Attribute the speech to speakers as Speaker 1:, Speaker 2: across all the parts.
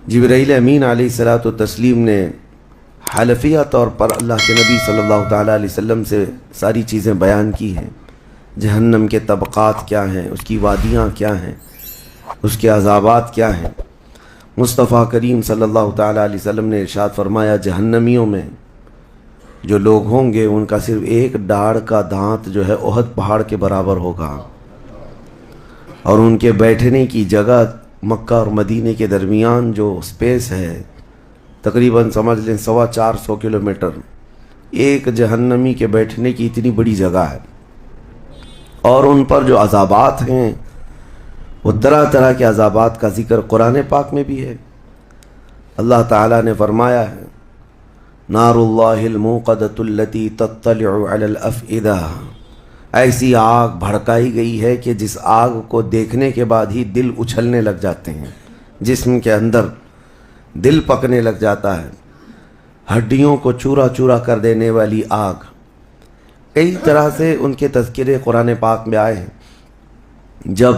Speaker 1: جبرائیل امین علیہ الصلاۃ والتسلیم نے حلفیہ طور پر اللہ کے نبی صلی اللہ تعالیٰ علیہ وسلم سے ساری چیزیں بیان کی ہیں۔ جہنم کے طبقات کیا ہیں، اس کی وادیاں کیا ہیں، اس کے عذابات کیا ہیں۔ مصطفیٰ کریم صلی اللہ تعالیٰ علیہ وسلم نے ارشاد فرمایا، جہنمیوں میں جو لوگ ہوں گے ان کا صرف ایک ڈاڑھ کا دانت جو ہے احد پہاڑ کے برابر ہوگا، اور ان کے بیٹھنے کی جگہ مکہ اور مدینے کے درمیان جو سپیس ہے تقریباً سمجھ لیں 450 کلومیٹر، ایک جہنمی کے بیٹھنے کی اتنی بڑی جگہ ہے۔ اور ان پر جو عذابات ہیں وہ طرح طرح کے عذابات کا ذکر قرآن پاک میں بھی ہے۔ اللہ تعالیٰ نے فرمایا ہے، نار اللہ الموقدۃ التی تطلع علی الافئدہ، ایسی آگ بھڑکائی گئی ہے کہ جس آگ کو دیکھنے کے بعد ہی دل اچھلنے لگ جاتے ہیں، جسم کے اندر دل پکنے لگ جاتا ہے، ہڈیوں کو چورا چورا کر دینے والی آگ۔ کئی طرح سے ان کے تذکرے قرآن پاک میں آئے ہیں۔ جب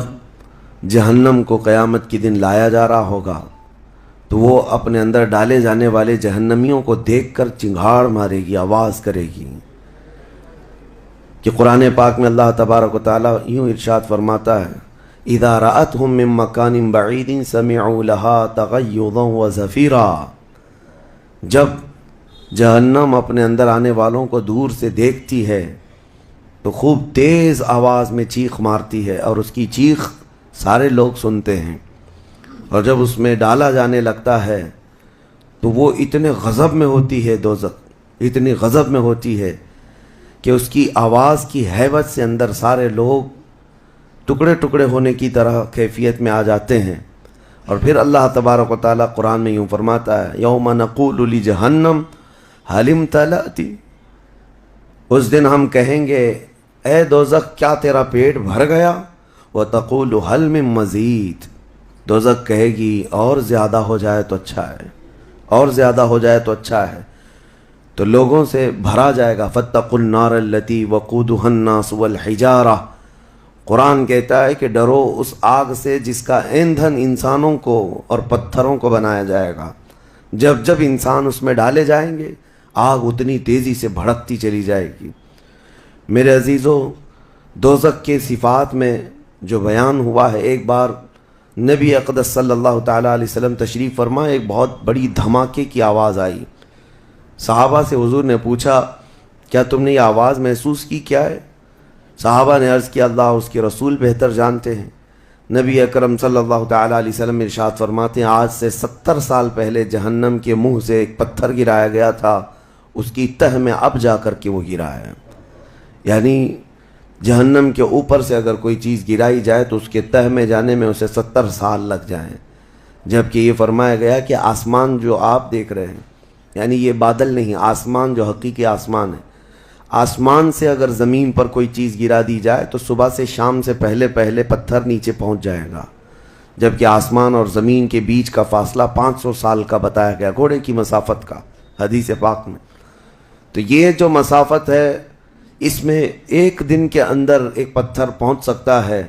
Speaker 1: جہنم کو قیامت کے دن لایا جا رہا ہوگا تو وہ اپنے اندر ڈالے جانے والے جہنمیوں کو دیکھ کر چنگھاڑ مارے گی، آواز کرے گی کہ قرآن پاک میں اللہ تبارک و تعالیٰ یوں ارشاد فرماتا ہے، اذا رأتهم من مکان بعید سمعوا لها تغیظا وزفیرا، جب جہنم اپنے اندر آنے والوں کو دور سے دیکھتی ہے تو خوب تیز آواز میں چیخ مارتی ہے، اور اس کی چیخ سارے لوگ سنتے ہیں۔ اور جب اس میں ڈالا جانے لگتا ہے تو وہ اتنے غضب میں ہوتی ہے، دوزخ اتنی غضب میں ہوتی ہے کہ اس کی آواز کی ہیبت سے اندر سارے لوگ ٹکڑے ٹکڑے ہونے کی طرح کیفیت میں آ جاتے ہیں۔ اور پھر اللہ تبارک و تعالیٰ قرآن میں یوں فرماتا ہے، یوم نقول لجہنم هل امتلأت، اس دن ہم کہیں گے اے دوزخ کیا تیرا پیٹ بھر گیا، وتقول هل من مزید، دوزخ کہے گی اور زیادہ ہو جائے تو اچھا ہے، اور زیادہ ہو جائے تو اچھا ہے، تو لوگوں سے بھرا جائے گا۔ فاتقوا النار التي وقودها الناس والحجارہ، قرآن کہتا ہے کہ ڈرو اس آگ سے جس کا ایندھن انسانوں کو اور پتھروں کو بنایا جائے گا۔ جب جب انسان اس میں ڈالے جائیں گے آگ اتنی تیزی سے بھڑکتی چلی جائے گی۔ میرے عزیزو، دوزخ کے صفات میں جو بیان ہوا ہے، ایک بار نبی اقدس صلی اللہ تعالیٰ علیہ وسلم تشریف فرما، ایک بہت بڑی دھماکے کی آواز آئی۔ صحابہ سے حضور نے پوچھا، کیا تم نے یہ آواز محسوس کی، کیا ہے؟ صحابہ نے عرض کیا، اللہ اس کے رسول بہتر جانتے ہیں۔ نبی اکرم صلی اللہ تعالیٰ علیہ وسلم ارشاد فرماتے ہیں، آج سے 70 سال پہلے جہنم کے منہ سے ایک پتھر گرایا گیا تھا، اس کی تہ میں اب جا کر کے وہ گرا ہے۔ یعنی جہنم کے اوپر سے اگر کوئی چیز گرائی جائے تو اس کے تہ میں جانے میں اسے 70 سال لگ جائیں، جبکہ یہ فرمایا گیا کہ آسمان جو آپ دیکھ رہے ہیں، یعنی یہ بادل نہیں، آسمان جو حقیقی آسمان ہے، آسمان سے اگر زمین پر کوئی چیز گرا دی جائے تو صبح سے شام سے پہلے پہلے پتھر نیچے پہنچ جائے گا، جبکہ آسمان اور زمین کے بیچ کا فاصلہ 500 سال کا بتایا گیا، گھوڑے کی مسافت کا، حدیث پاک میں۔ تو یہ جو مسافت ہے اس میں ایک دن کے اندر ایک پتھر پہنچ سکتا ہے،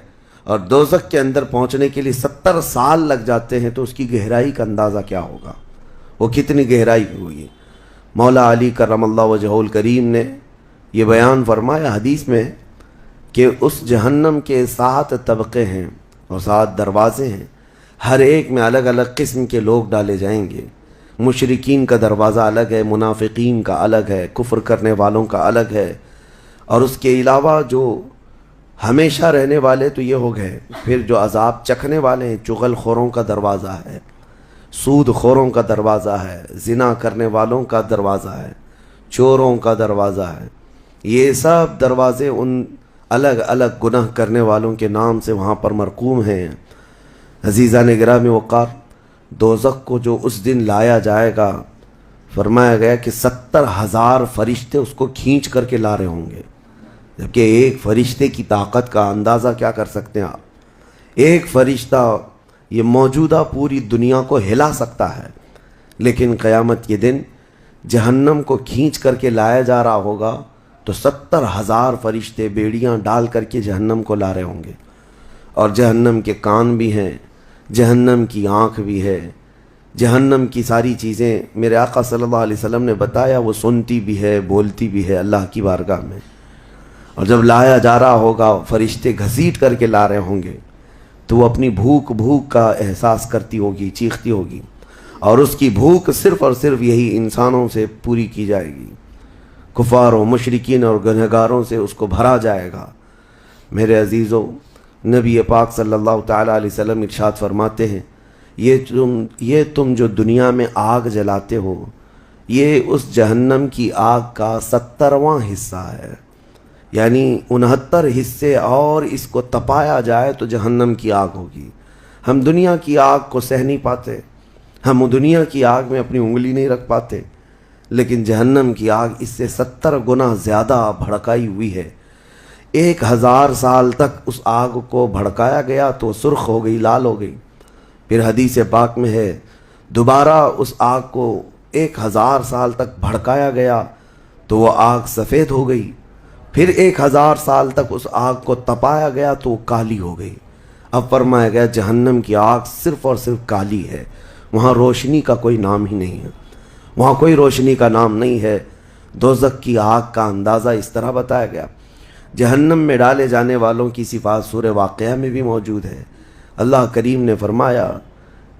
Speaker 1: اور دوزخ کے اندر پہنچنے کے لیے 70 سال لگ جاتے ہیں، تو اس کی گہرائی کا اندازہ کیا ہوگا، وہ کتنی گہرائی ہوئی۔ مولا علی کرم اللہ وجہہ الکریم نے یہ بیان فرمایا حدیث میں کہ اس جہنم کے 7 طبقے ہیں اور 7 دروازے ہیں، ہر ایک میں الگ الگ قسم کے لوگ ڈالے جائیں گے۔ مشرکین کا دروازہ الگ ہے، منافقین کا الگ ہے، کفر کرنے والوں کا الگ ہے، اور اس کے علاوہ جو ہمیشہ رہنے والے تو یہ ہو گئے، پھر جو عذاب چکھنے والے ہیں، چغل خوروں کا دروازہ ہے، سود خوروں کا دروازہ ہے، زنا کرنے والوں کا دروازہ ہے، چوروں کا دروازہ ہے۔ یہ سب دروازے ان الگ الگ گناہ کرنے والوں کے نام سے وہاں پر مرقوم ہیں۔ عزیزان گرامی وقار، دوزخ کو جو اس دن لایا جائے گا، فرمایا گیا کہ 70,000 فرشتے اس کو کھینچ کر کے لا رہے ہوں گے، جبکہ ایک فرشتے کی طاقت کا اندازہ کیا کر سکتے ہیں آپ؟ ایک فرشتہ یہ موجودہ پوری دنیا کو ہلا سکتا ہے، لیکن قیامت کے دن جہنم کو کھینچ کر کے لایا جا رہا ہوگا تو 70,000 فرشتے بیڑیاں ڈال کر کے جہنم کو لا رہے ہوں گے، اور جہنم کے کان بھی ہیں، جہنم کی آنکھ بھی ہے، جہنم کی ساری چیزیں میرے آقا صلی اللہ علیہ وسلم نے بتایا، وہ سنتی بھی ہے، بولتی بھی ہے اللہ کی بارگاہ میں، اور جب لایا جا رہا ہوگا فرشتے گھسیٹ کر کے لا رہے ہوں گے تو وہ اپنی بھوک کا احساس کرتی ہوگی، چیختی ہوگی، اور اس کی بھوک صرف اور صرف یہی انسانوں سے پوری کی جائے گی، کفاروں، مشرکین اور گنہگاروں سے اس کو بھرا جائے گا۔ میرے عزیزوں، نبی پاک صلی اللہ تعالیٰ علیہ وسلم ارشاد فرماتے ہیں، یہ تم جو دنیا میں آگ جلاتے ہو، یہ اس جہنم کی آگ کا 70واں حصہ ہے، یعنی 69 حصے اور اس کو تپایا جائے تو جہنم کی آگ ہوگی۔ ہم دنیا کی آگ کو سہ نہیں پاتے، ہم دنیا کی آگ میں اپنی انگلی نہیں رکھ پاتے، لیکن جہنم کی آگ اس سے 70 گنا زیادہ بھڑکائی ہوئی ہے۔ 1000 سال تک اس آگ کو بھڑکایا گیا تو سرخ ہو گئی، لال ہو گئی، پھر حدیث پاک میں ہے دوبارہ اس آگ کو 1000 سال تک بھڑکایا گیا تو وہ آگ سفید ہو گئی، پھر 1000 سال تک اس آگ کو تپایا گیا تو وہ کالی ہو گئی۔ اب فرمایا گیا جہنم کی آگ صرف اور صرف کالی ہے، وہاں روشنی کا کوئی نام ہی نہیں ہے، وہاں کوئی روشنی کا نام نہیں ہے۔ دوزخ کی آگ کا اندازہ اس طرح بتایا گیا۔ جہنم میں ڈالے جانے والوں کی صفات سورہ واقعہ میں بھی موجود ہے۔ اللہ کریم نے فرمایا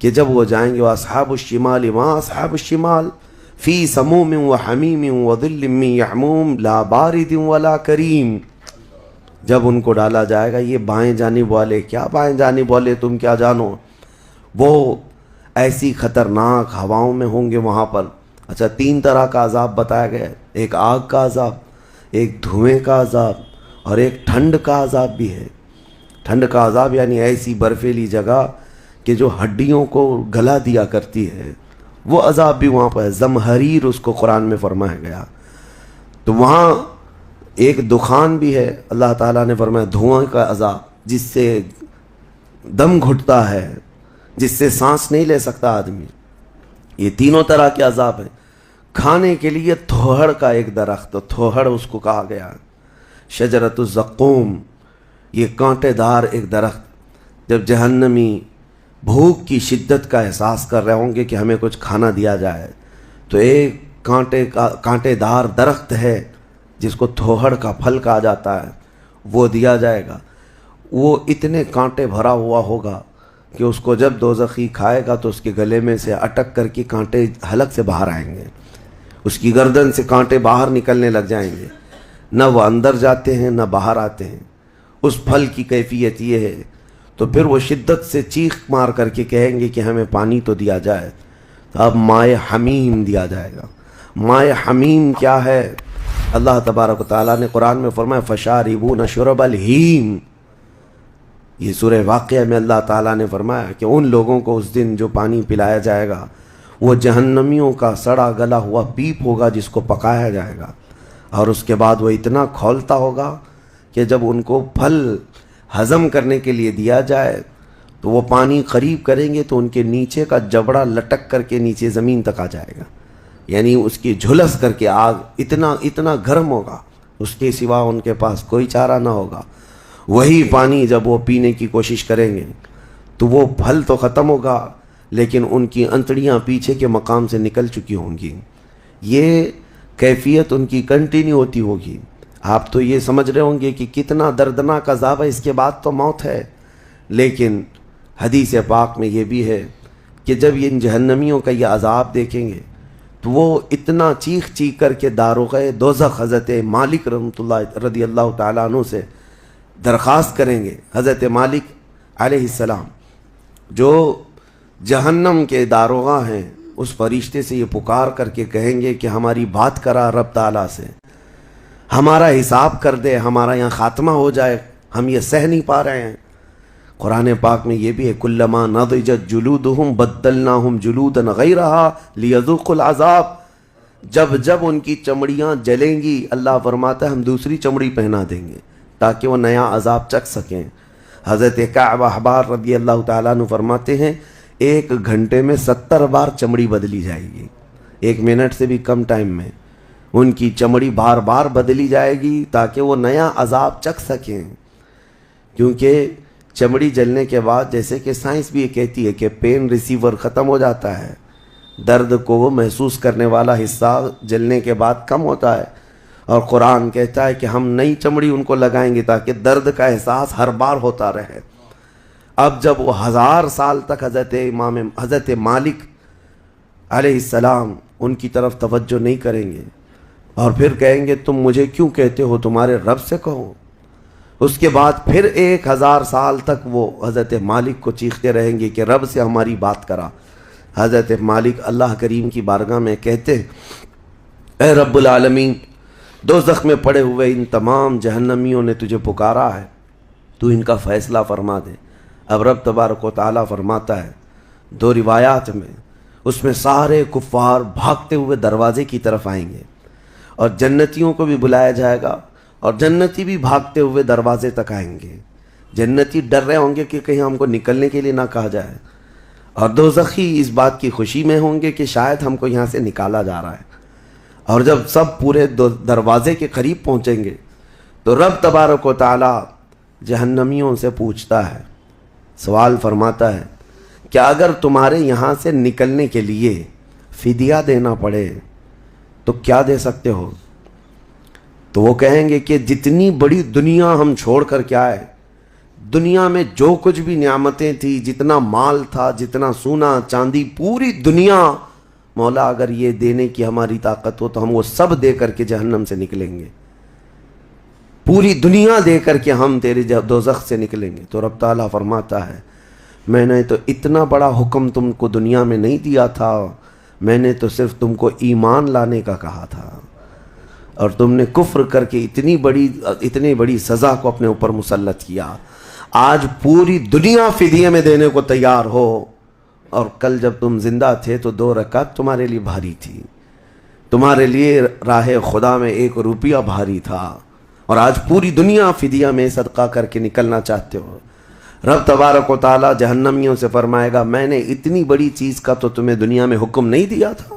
Speaker 1: کہ جب وہ جائیں گے وَأَصْحَابُ الشِّمَالِ مَا أَصْحَابُ الشِّمَالِ فِي سَمُومٍ وَحَمِيمٍ وَظِلٍّ مِّن يَحْمُومٍ لَا بَارِدٍ وَلَا كَرِيمٍ، جب ان کو ڈالا جائے گا، یہ بائیں جانب والے، کیا بائیں جانب والے تم کیا جانو، وہ ایسی خطرناک ہواؤں میں ہوں گے وہاں پر۔ اچھا، 3 طرح کا عذاب بتایا گیا ہے، ایک آگ کا عذاب، ایک دھوئیں کا عذاب، اور ایک ٹھنڈ کا عذاب بھی ہے۔ ٹھنڈ کا عذاب یعنی ایسی برفیلی جگہ کہ جو ہڈیوں کو گلا دیا کرتی ہے، وہ عذاب بھی وہاں پر ہے۔ زمہریر اس کو قرآن میں فرمایا گیا۔ تو وہاں ایک دخان بھی ہے، اللہ تعالیٰ نے فرمایا دھواں کا عذاب، جس سے دم گھٹتا ہے، جس سے سانس نہیں لے سکتا آدمی۔ یہ تینوں طرح کے عذاب ہیں۔ کھانے کے لیے تھوہڑ کا ایک درخت، تھوہڑ اس کو کہا گیا، شجرۃ الزقوم، یہ کانٹے دار ایک درخت۔ جب جہنمی بھوک کی شدت کا احساس کر رہے ہوں گے کہ ہمیں کچھ کھانا دیا جائے، تو ایک کانٹے دار درخت ہے جس کو تھوہڑ کا پھل کہا جاتا ہے، وہ دیا جائے گا۔ وہ اتنے کانٹے بھرا ہوا ہوگا کہ اس کو جب دوزخی کھائے گا تو اس کے گلے میں سے اٹک کر کے کانٹے حلق سے باہر آئیں گے، اس کی گردن سے کانٹے باہر نکلنے لگ جائیں گے، نہ وہ اندر جاتے ہیں نہ باہر آتے ہیں۔ اس پھل کی کیفیت یہ ہے، تو پھر وہ شدت سے چیخ مار کر کے کہیں گے کہ ہمیں پانی تو دیا جائے۔ تو اب مائع حمیم دیا جائے گا۔ مائع حمیم کیا ہے؟ اللہ تبارک و تعالیٰ نے قرآن میں فرمایا فَشَارِبُونَ شُرَبَ الْحِیم، یہ سورہ واقعہ میں اللہ تعالیٰ نے فرمایا کہ ان لوگوں کو اس دن جو پانی پلایا جائے گا وہ جہنمیوں کا سڑا گلا ہوا پیپ ہوگا جس کو پکایا جائے گا، اور اس کے بعد وہ اتنا کھولتا ہوگا کہ جب ان کو پھل ہضم کرنے کے لیے دیا جائے تو وہ پانی قریب کریں گے تو ان کے نیچے کا جبڑا لٹک کر کے نیچے زمین تک آ جائے گا، یعنی اس کی جھلس کر کے آگ اتنا گرم ہوگا، اس کے سوا ان کے پاس کوئی چارہ نہ ہوگا۔ وہی پانی جب وہ پینے کی کوشش کریں گے تو وہ پھل تو ختم ہوگا لیکن ان کی انتڑیاں پیچھے کے مقام سے نکل چکی ہوں گی۔ یہ کیفیت ان کی کنٹینیو ہوتی ہوگی۔ آپ تو یہ سمجھ رہے ہوں گے کہ کتنا دردناک عذاب ہے، اس کے بعد تو موت ہے، لیکن حدیث پاک میں یہ بھی ہے کہ جب ان جہنمیوں کا یہ عذاب دیکھیں گے تو وہ اتنا چیخ کر کے داروغ دوزخ حضرت مالک رضی اللہ تعالیٰ عنہ سے درخواست کریں گے۔ حضرت مالک علیہ السلام جو جہنم کے داروغہ ہیں، اس فرشتے سے یہ پکار کر کے کہیں گے کہ ہماری بات کرا رب تعالیٰ سے، ہمارا حساب کر دے، ہمارا یہاں خاتمہ ہو جائے، ہم یہ سہ نہیں پا رہے ہیں۔ قرآن پاک میں یہ بھی ہے کلما نضجت جلودہم بدلناہم جلودا غیرہا لیذوقوا العذاب، جب ان کی چمڑیاں جلیں گی اللہ فرماتا ہے ہم دوسری چمڑی پہنا دیں گے تاکہ وہ نیا عذاب چکھ سکیں۔ حضرت کعب احبار رضی اللہ تعالیٰ عنہ فرماتے ہیں 1 گھنٹے میں 70 بار چمڑی بدلی جائے گی، 1 منٹ سے بھی کم ٹائم میں ان کی چمڑی بار بار بدلی جائے گی تاکہ وہ نیا عذاب چکھ سکیں، کیونکہ چمڑی جلنے کے بعد جیسے کہ سائنس بھی یہ کہتی ہے کہ پین ریسیور ختم ہو جاتا ہے، درد کو وہ محسوس کرنے والا حصہ جلنے کے بعد کم ہوتا ہے، اور قرآن کہتا ہے کہ ہم نئی چمڑی ان کو لگائیں گے تاکہ درد کا احساس ہر بار ہوتا رہے۔ اب جب وہ 1000 سال تک حضرت مالک علیہ السلام ان کی طرف توجہ نہیں کریں گے اور پھر کہیں گے تم مجھے کیوں کہتے ہو، تمہارے رب سے کہو، اس کے بعد پھر 1000 سال تک وہ حضرت مالک کو چیختے رہیں گے کہ رب سے ہماری بات کرا۔ حضرت مالک اللہ کریم کی بارگاہ میں کہتے اے رب العالمین، دوزخ میں پڑے ہوئے ان تمام جہنمیوں نے تجھے پکارا ہے، تو ان کا فیصلہ فرما دے۔ اب رب تبارک و تعالیٰ فرماتا ہے 2 روایات میں، اس میں سارے کفار بھاگتے ہوئے دروازے کی طرف آئیں گے اور جنتیوں کو بھی بلایا جائے گا، اور جنتی بھی بھاگتے ہوئے دروازے تک آئیں گے۔ جنتی ڈر رہے ہوں گے کہ کہیں ہم کو نکلنے کے لیے نہ کہا جائے، اور دوزخی اس بات کی خوشی میں ہوں گے کہ شاید ہم کو یہاں سے نکالا جا رہا ہے۔ اور جب سب پورے دروازے کے قریب پہنچیں گے تو رب تبارک و تعالیٰ جہنمیوں سے پوچھتا ہے، سوال فرماتا ہے کہ اگر تمہارے یہاں سے نکلنے کے لیے فدیہ دینا پڑے تو کیا دے سکتے ہو؟ تو وہ کہیں گے کہ جتنی بڑی دنیا ہم چھوڑ کر کے آئے، دنیا میں جو کچھ بھی نعمتیں تھی، جتنا مال تھا، جتنا سونا چاندی، پوری دنیا، مولا اگر یہ دینے کی ہماری طاقت ہو تو ہم وہ سب دے کر کے جہنم سے نکلیں گے، پوری دنیا دے کر کے ہم تیرے دوزخ سے نکلیں گے۔ تو رب تعالیٰ فرماتا ہے میں نے تو اتنا بڑا حکم تم کو دنیا میں نہیں دیا تھا، میں نے تو صرف تم کو ایمان لانے کا کہا تھا، اور تم نے کفر کر کے اتنی بڑی سزا کو اپنے اوپر مسلط کیا۔ آج پوری دنیا فدیے میں دینے کو تیار ہو، اور کل جب تم زندہ تھے تو 2 رکعت تمہارے لیے بھاری تھی، تمہارے لیے راہ خدا میں 1 روپیہ بھاری تھا، اور آج پوری دنیا فدیہ میں صدقہ کر کے نکلنا چاہتے ہو۔ رب تبارک و تعالیٰ جہنمیوں سے فرمائے گا میں نے اتنی بڑی چیز کا تو تمہیں دنیا میں حکم نہیں دیا تھا،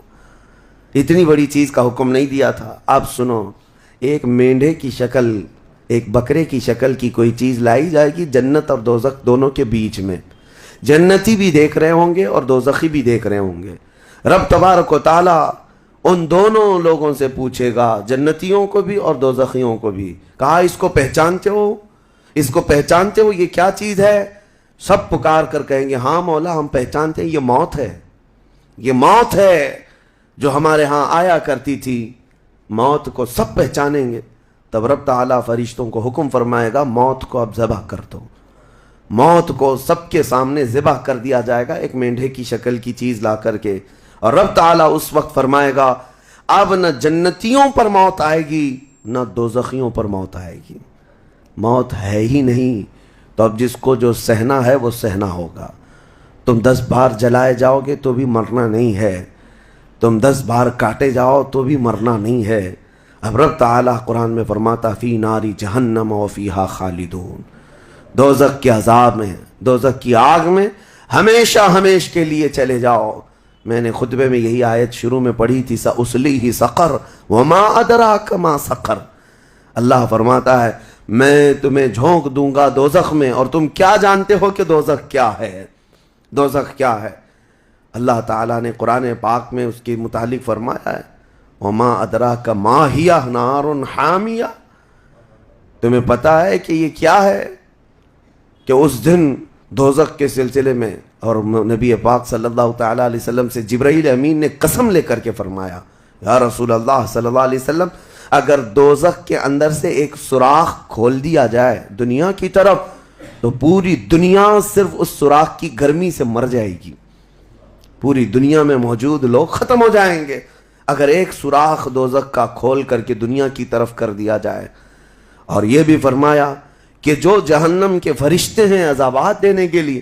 Speaker 1: اتنی بڑی چیز کا حکم نہیں دیا تھا۔ اب سنو، ایک مینڈھے کی شکل، ایک بکرے کی شکل کی کوئی چیز لائی جائے گی جنت اور دوزخ دونوں کے بیچ میں، جنتی بھی دیکھ رہے ہوں گے اور دوزخی بھی دیکھ رہے ہوں گے۔ رب تبارک و تعالیٰ ان دونوں لوگوں سے پوچھے گا، جنتیوں کو بھی اور دوزخیوں کو بھی، کہا اس کو پہچانتے ہو، اس کو پہچانتے ہو، یہ کیا چیز ہے؟ سب پکار کر کہیں گے ہاں مولا ہم پہچانتے ہیں، یہ موت ہے، یہ موت ہے جو ہمارے ہاں آیا کرتی تھی۔ موت کو سب پہچانیں گے۔ تب رب تعالیٰ فرشتوں کو حکم فرمائے گا موت کو اب ذبح کر دو۔ موت کو سب کے سامنے ذبح کر دیا جائے گا، ایک مینڈھے کی شکل کی چیز لا کر کے، اور رب تعالیٰ اس وقت فرمائے گا اب نہ جنتیوں پر موت آئے گی نہ دوزخیوں پر موت آئے گی، موت ہے ہی نہیں۔ تو اب جس کو جو سہنا ہے وہ سہنا ہوگا۔ تم 10 بار جلائے جاؤ گے تو بھی مرنا نہیں ہے، تم 10 بار کاٹے جاؤ تو بھی مرنا نہیں ہے۔ اب رب تعالیٰ قرآن میں فرماتا فی ناری جہنم و فیہا خالدون، دوزخ کے عذاب میں، دوزخ کی آگ میں ہمیشہ ہمیش کے لیے چلے جاؤ۔ میں نے خطبے میں یہی آیت شروع میں پڑھی تھی سأصلیہ سقر وما ادراک ما سقر۔ اللہ فرماتا ہے میں تمہیں جھونک دوں گا دوزخ میں، اور تم کیا جانتے ہو کہ دوزخ کیا ہے، دوزخ کیا ہے؟ اللہ تعالیٰ نے قرآن پاک میں اس کے متعلق فرمایا ہے وما ادراک ما ہی نار حامیہ، تمہیں پتہ ہے کہ یہ کیا ہے؟ کہ اس دن دوزخ کے سلسلے میں، اور نبی پاک صلی اللہ تعالیٰ علیہ وسلم سے جبرائیل امین نے قسم لے کر کے فرمایا یا رسول اللہ صلی اللہ علیہ وسلم اگر دوزخ کے اندر سے ایک سوراخ کھول دیا جائے دنیا کی طرف تو پوری دنیا صرف اس سوراخ کی گرمی سے مر جائے گی، پوری دنیا میں موجود لوگ ختم ہو جائیں گے اگر ایک سوراخ دوزخ کا کھول کر کے دنیا کی طرف کر دیا جائے۔ اور یہ بھی فرمایا کہ جو جہنم کے فرشتے ہیں عذابات دینے کے لیے،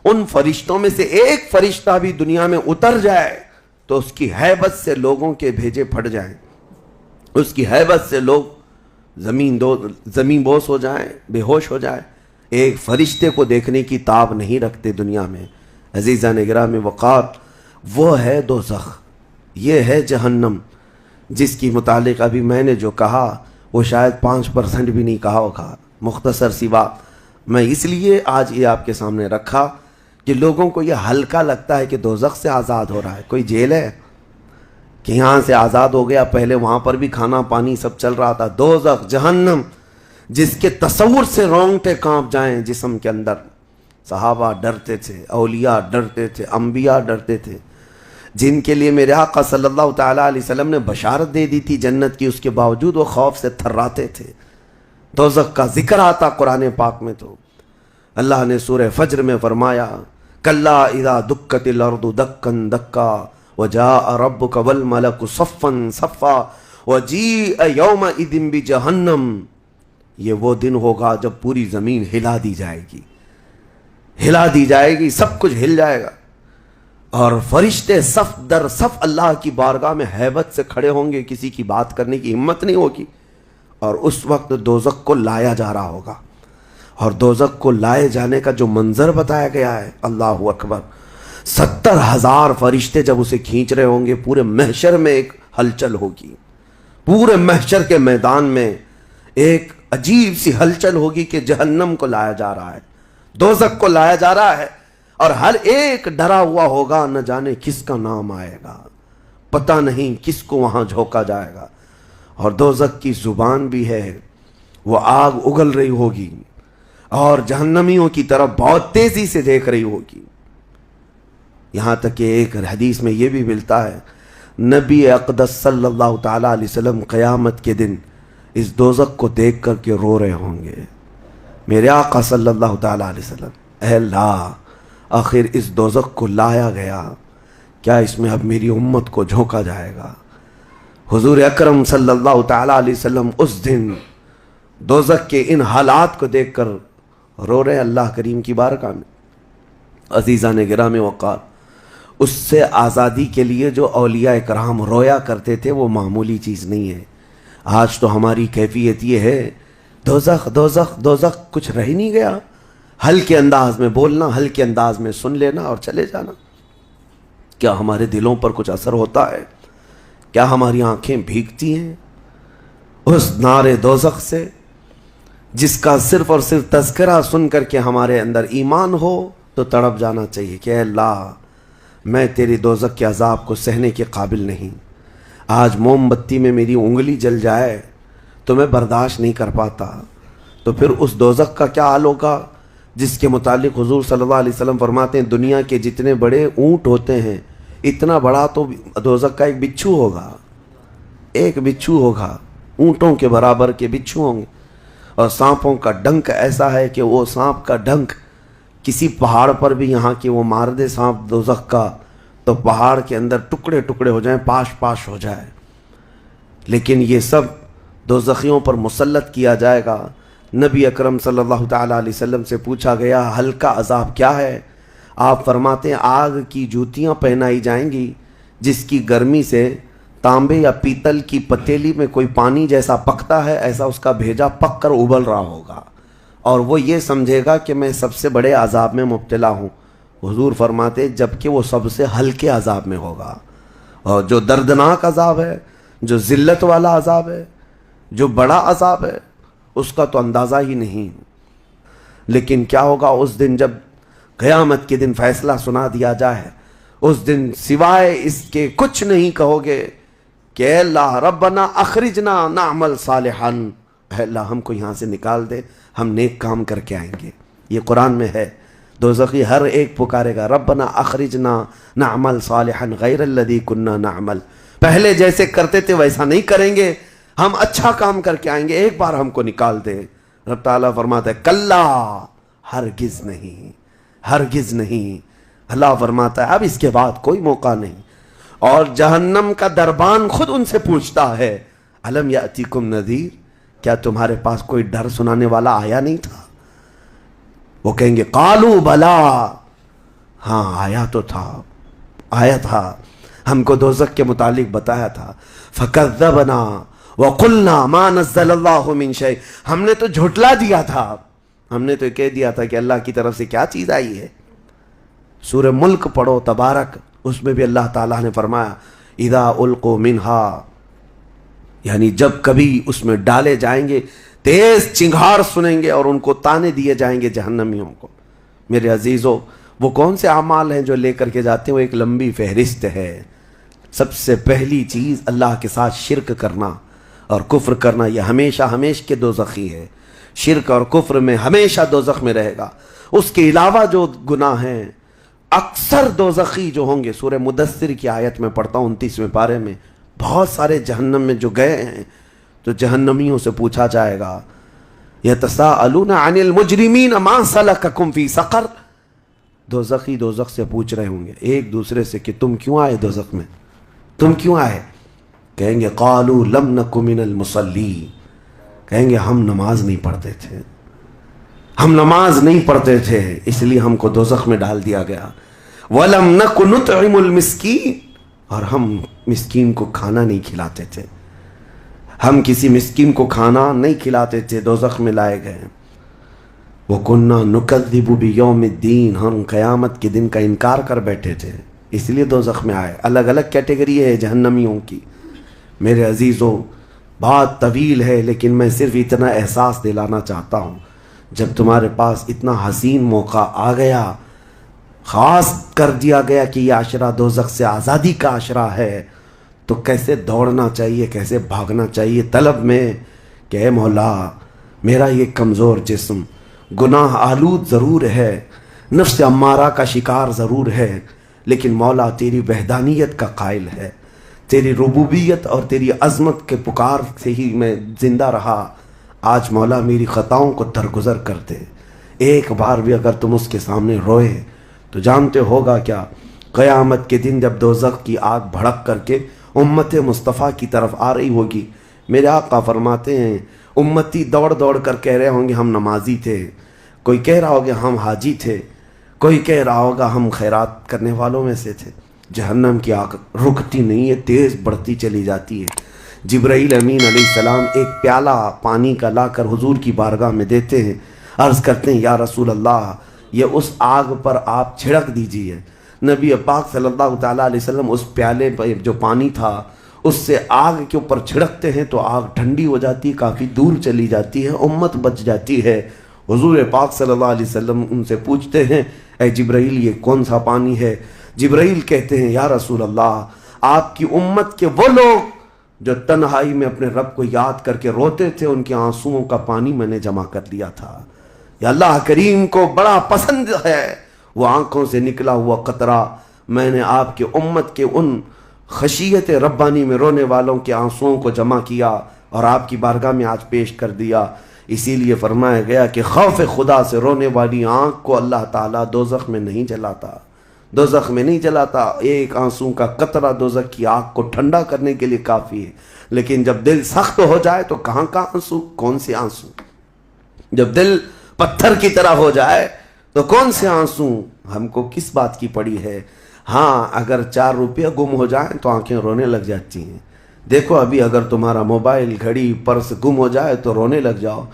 Speaker 1: ان فرشتوں میں سے ایک فرشتہ بھی دنیا میں اتر جائے تو اس کی ہیبت سے لوگوں کے بھیجے پھٹ جائیں، اس کی ہیبت سے لوگ زمین بوس ہو جائیں، بے ہوش ہو جائیں، ایک فرشتے کو دیکھنے کی تاب نہیں رکھتے دنیا میں۔ عزیزان گرامی وقات، وہ ہے دوزخ، یہ ہے جہنم، جس کی متعلق ابھی میں نے جو کہا وہ شاید 5% بھی نہیں کہا ہوگا، مختصر سی بات۔ میں اس لیے آج یہ آپ کے سامنے رکھا کہ لوگوں کو یہ ہلکا لگتا ہے کہ دوزخ سے آزاد ہو رہا ہے. کوئی جیل ہے کہ یہاں سے آزاد ہو گیا؟ پہلے وہاں پر بھی کھانا پانی سب چل رہا تھا. دوزخ، جہنم، جس کے تصور سے رونگٹے کانپ جائیں جسم کے اندر. صحابہ ڈرتے تھے، اولیاء ڈرتے تھے، انبیاء ڈرتے تھے، جن کے لیے میرے آقا صلی اللہ تعالیٰ علیہ وسلم نے بشارت دے دی تھی جنت کی، اس کے باوجود وہ خوف سے تھراتے تھے. دوزخ کا ذکر آتا قرآن پاک میں تو اللہ نے سورہ فجر میں فرمایا کلا اذا دکت الارض دکن دکا وجاء ربک والملک صفا صفا وجیء یومئذ بجہنم. یہ وہ دن ہوگا جب پوری زمین ہلا دی جائے گی، ہلا دی جائے گی، سب کچھ ہل جائے گا، اور فرشتے صف در صف اللہ کی بارگاہ میں ہیبت سے کھڑے ہوں گے، کسی کی بات کرنے کی ہمت نہیں ہوگی. اور اس وقت دوزخ کو لایا جا رہا ہوگا، اور دوزخ کو لائے جانے کا جو منظر بتایا گیا ہے، اللہ اکبر، 70,000 فرشتے جب اسے کھینچ رہے ہوں گے، پورے محشر میں ایک ہلچل ہوگی، پورے محشر کے میدان میں ایک عجیب سی ہلچل ہوگی کہ جہنم کو لایا جا رہا ہے، دوزخ کو لایا جا رہا ہے، اور ہر ایک ڈرا ہوا ہوگا، نہ جانے کس کا نام آئے گا، پتہ نہیں کس کو وہاں جھونکا جائے گا. اور دوزخ کی زبان بھی ہے، وہ آگ اگل رہی ہوگی اور جہنمیوں کی طرف بہت تیزی سے دیکھ رہی ہوگی. یہاں تک کہ ایک حدیث میں یہ بھی ملتا ہے، نبی اقدس صلی اللہ تعالیٰ علیہ وسلم قیامت کے دن اس دوزخ کو دیکھ کر کے رو رہے ہوں گے. میرے آقا صلی اللہ تعالیٰ علیہ وسلم، اے اللہ، آخر اس دوزخ کو لایا گیا، کیا اس میں اب میری امت کو جھونکا جائے گا؟ حضور اکرم صلی اللہ تعالیٰ علیہ وسلم اس دن دوزخ کے ان حالات کو دیکھ کر رو رہے اللہ کریم کی بارگاہ میں. عزیزان گرامی وقار، اس سے آزادی کے لیے جو اولیاء کرام رویا کرتے تھے وہ معمولی چیز نہیں ہے. آج تو ہماری کیفیت یہ ہے، دوزخ دوزخ دوزخ، کچھ رہ نہیں گیا، ہلکے انداز میں بولنا، ہلکے انداز میں سن لینا اور چلے جانا. کیا ہمارے دلوں پر کچھ اثر ہوتا ہے؟ کیا ہماری آنکھیں بھیگتی ہیں اس نار دوزخ سے جس کا صرف اور صرف تذکرہ سن کر کے ہمارے اندر ایمان ہو تو تڑپ جانا چاہیے کہ اے اللہ، میں تیری دوزخ کے عذاب کو سہنے کے قابل نہیں. آج موم بتی میں میری انگلی جل جائے تو میں برداشت نہیں کر پاتا، تو پھر اس دوزخ کا کیا حال ہوگا جس کے متعلق حضور صلی اللہ علیہ وسلم فرماتے ہیں دنیا کے جتنے بڑے اونٹ ہوتے ہیں اتنا بڑا تو دوزخ کا ایک بچھو ہوگا، ایک بچھو ہوگا، اونٹوں کے برابر کے بچھو ہوں گے. اور سانپوں کا ڈنک ایسا ہے کہ وہ سانپ کا ڈنک کسی پہاڑ پر بھی یہاں کی وہ مار دے سانپ دوزخ کا تو پہاڑ کے اندر ٹکڑے ٹکڑے ہو جائیں، پاش پاش ہو جائے. لیکن یہ سب دوزخیوں پر مسلط کیا جائے گا. نبی اکرم صلی اللہ تعالیٰ علیہ وسلم سے پوچھا گیا ہلکا عذاب کیا ہے؟ آپ فرماتے ہیں آگ کی جوتیاں پہنائی جائیں گی جس کی گرمی سے تانبے یا پیتل کی پتیلی میں کوئی پانی جیسا پکتا ہے، ایسا اس کا بھیجا پک کر ابل رہا ہوگا، اور وہ یہ سمجھے گا کہ میں سب سے بڑے عذاب میں مبتلا ہوں. حضور فرماتے جبکہ وہ سب سے ہلکے عذاب میں ہوگا، اور جو دردناک عذاب ہے، جو ذلت والا عذاب ہے، جو بڑا عذاب ہے، اس کا تو اندازہ ہی نہیں. لیکن کیا ہوگا اس دن جب قیامت کے دن فیصلہ سنا دیا جائے؟ اس دن سوائے اس کے کچھ نہیں کہو گے کہ اے اللہ ربنا اخرجنا نعمل صالحا، اے اللہ ہم کو یہاں سے نکال دے، ہم نیک کام کر کے آئیں گے. یہ قرآن میں ہے. دوزخی ہر ایک پکارے گا ربنا اخرجنا نعمل صالحا غیر الذی کنا نعمل، پہلے جیسے کرتے تھے ویسا نہیں کریں گے، ہم اچھا کام کر کے آئیں گے، ایک بار ہم کو نکال دے. رب تعالیٰ فرماتا ہے کلا، ہرگز نہیں، ہرگز نہیں. اللہ فرماتا ہے اب اس کے بعد کوئی موقع نہیں. اور جہنم کا دربان خود ان سے پوچھتا ہے الم یاتیکم نذیر، کیا تمہارے پاس کوئی ڈر سنانے والا آیا نہیں تھا؟ وہ کہیں گے قالوا بلا، ہاں آیا تو تھا، آیا تھا، ہم کو دوزخ کے متعلق بتایا تھا. فکذبنا وقلنا ما نزل اللہ من شیء، ہم نے تو جھٹلا دیا تھا، ہم نے تو کہہ دیا تھا کہ اللہ کی طرف سے کیا چیز آئی ہے. سورہ ملک پڑھو تبارک، اس میں بھی اللہ تعالیٰ نے فرمایا اذا القوا منہا، یعنی جب کبھی اس میں ڈالے جائیں گے تیز چنگھار سنیں گے اور ان کو تانے دیے جائیں گے جہنمیوں کو۔ میرے عزیزو، وہ کون سے اعمال ہیں جو لے کر کے جاتے ہیں؟ وہ ایک لمبی فہرست ہے۔ سب سے پہلی چیز اللہ کے ساتھ شرک کرنا اور کفر کرنا، یہ ہمیشہ ہمیشہ کے دوزخی ہے۔ شرک اور کفر میں ہمیشہ دوزخ میں رہے گا۔ اس کے علاوہ جو گناہ ہیں اکثر دوزخی جو ہوں گے، سورہ مدثر کی آیت میں پڑھتا ہوں 29ویں پارے میں، بہت سارے جہنم میں جو گئے ہیں تو جہنمیوں سے پوچھا جائے گا یتساءلون عن المجرمین ما سلککم فی سقر، دوزخی دوزخ سے پوچھ رہے ہوں گے ایک دوسرے سے کہ تم کیوں آئے دوزخ میں، تم کیوں آئے؟ کہیں گے قالوا لم نک من المصلین، کہیں گے ہم نماز نہیں پڑھتے تھے، ہم نماز نہیں پڑھتے تھے اس لیے ہم کو دوزخ میں ڈال دیا گیا۔ وَلَمْ نَكُ نُطْعِمُ الْمِسْكِينَ، اور ہم مسکین کو کھانا نہیں کھلاتے تھے، ہم کسی مسکین کو کھانا نہیں کھلاتے تھے، دوزخ میں لائے گئے۔ وَكُنَّا نُكَذِّبُ بِيَوْمِ الدِّينِ، ہم قیامت کے دن کا انکار کر بیٹھے تھے اس لیے دوزخ میں آئے۔ الگ الگ کیٹیگری ہے جہنمیوں کی۔ میرے عزیزوں، بات طویل ہے لیکن میں صرف اتنا احساس دلانا چاہتا ہوں، جب تمہارے پاس اتنا حسین موقع آ گیا، خاص کر دیا گیا کہ یہ عشرہ دوزخ سے آزادی کا عشرہ ہے، تو کیسے دوڑنا چاہیے، کیسے بھاگنا چاہیے طلب میں کہ اے مولا، میرا یہ کمزور جسم گناہ آلود ضرور ہے، نفس امارہ کا شکار ضرور ہے، لیکن مولا تیری وحدانیت کا قائل ہے، تیری ربوبیت اور تیری عظمت کے پکار سے ہی میں زندہ رہا۔ آج مولا میری خطاؤں کو درگزر کر دے۔ ایک بار بھی اگر تم اس کے سامنے روئے تو جانتے ہوگا کیا، قیامت کے دن جب دوزخ کی آگ بھڑک کر کے امت مصطفیٰ کی طرف آ رہی ہوگی، میرے آقا فرماتے ہیں امتی دوڑ دوڑ کر کہہ رہے ہوں گے ہم نمازی تھے، کوئی کہہ رہا ہوگا ہم حاجی تھے، کوئی کہہ رہا ہوگا ہم خیرات کرنے والوں میں سے تھے۔ جہنم کی آگ رکتی نہیں ہے، تیز بڑھتی چلی جاتی ہے۔ جبرائیل امین علیہ السلام ایک پیالہ پانی کا لا کر حضور کی بارگاہ میں دیتے ہیں، عرض کرتے ہیں یا رسول اللہ یہ اس آگ پر آپ چھڑک دیجئے۔ نبی پاک صلی اللہ تعالیٰ علیہ وسلم اس پیالے پر جو پانی تھا اس سے آگ کے اوپر چھڑکتے ہیں تو آگ ٹھنڈی ہو جاتی ہے، کافی دور چلی جاتی ہے، امت بچ جاتی ہے۔ حضور پاک صلی اللہ علیہ وسلم ان سے پوچھتے ہیں اے جبرائیل یہ کون سا پانی ہے؟ جبرائیل کہتے ہیں یا رسول اللہ آپ کی امت کے وہ لوگ جو تنہائی میں اپنے رب کو یاد کر کے روتے تھے، ان کے آنسوؤں کا پانی میں نے جمع کر لیا تھا۔ یا اللہ کریم کو بڑا پسند ہے وہ آنکھوں سے نکلا ہوا قطرہ، میں نے آپ کے امت کے ان خشیت ربانی میں رونے والوں کے آنسوؤں کو جمع کیا اور آپ کی بارگاہ میں آج پیش کر دیا۔ اسی لیے فرمایا گیا کہ خوف خدا سے رونے والی آنکھ کو اللہ تعالیٰ دوزخ میں نہیں جلاتا، دوزخ میں نہیں جلاتا۔ ایک آنسو کا قطرہ دوزخ کی آگ کو ٹھنڈا کرنے کے لیے کافی ہے، لیکن جب دل سخت ہو جائے تو کہاں کا آنسو، کون سے آنسو؟ جب دل پتھر کی طرح ہو جائے تو کون سے آنسو؟ ہم کو کس بات کی پڑی ہے؟ ہاں اگر 4 روپیہ گم ہو جائیں تو آنکھیں رونے لگ جاتی ہیں۔ دیکھو ابھی اگر تمہارا موبائل، گھڑی، پرس گم ہو جائے تو رونے لگ جاؤ،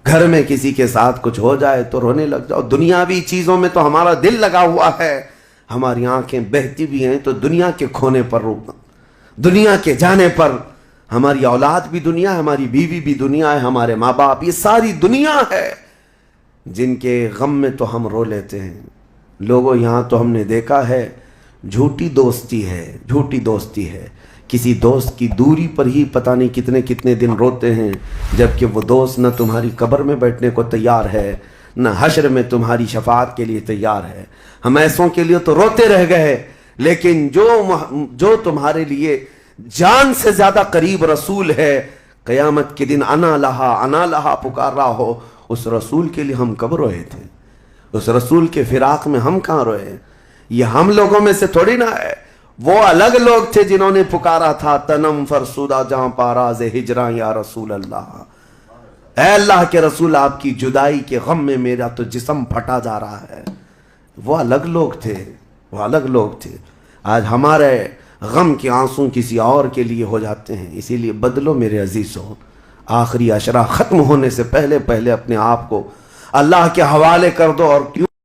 Speaker 1: گھر میں کسی کے ساتھ کچھ ہو جائے تو رونے لگ جاؤ۔ دنیاوی چیزوں میں تو ہمارا دل لگا ہوا ہے، ہماری آنکھیں بہتی بھی ہیں تو دنیا کے کھونے پر رونا، دنیا کے جانے پر۔ ہماری اولاد بھی دنیا ہے، ہماری بیوی بھی دنیا ہے، ہمارے ماں باپ، یہ ساری دنیا ہے جن کے غم میں تو ہم رو لیتے ہیں۔ لوگوں یہاں تو ہم نے دیکھا ہے جھوٹی دوستی ہے، جھوٹی دوستی ہے، کسی دوست کی دوری پر ہی پتہ نہیں کتنے کتنے دن روتے ہیں، جبکہ وہ دوست نہ تمہاری قبر میں بیٹھنے کو تیار ہے نہ حشر میں تمہاری شفاعت کے لیے تیار ہے۔ ہم ایسوں کے لیے تو روتے رہ گئے، لیکن جو تمہارے لیے جان سے زیادہ قریب رسول ہے، قیامت کے دن انا لہا پکار رہا ہو، اس رسول کے لیے ہم کب روئے تھے؟ اس رسول کے فراق میں ہم کہاں روئے؟ یہ ہم لوگوں میں سے تھوڑی نہ ہے، وہ الگ لوگ تھے جنہوں نے پکارا تھا تنم فرسودہ جہاں پاراز ہجراں یا رسول اللہ، اے اللہ کے رسول آپ کی جدائی کے غم میں میرا تو جسم پھٹا جا رہا ہے۔ وہ الگ لوگ تھے، وہ الگ لوگ تھے۔ آج ہمارے غم کے آنسوں کسی اور کے لیے ہو جاتے ہیں، اسی لیے بدلو میرے عزیزوں، آخری عشرہ ختم ہونے سے پہلے اپنے آپ کو اللہ کے حوالے کر دو۔ اور کیوں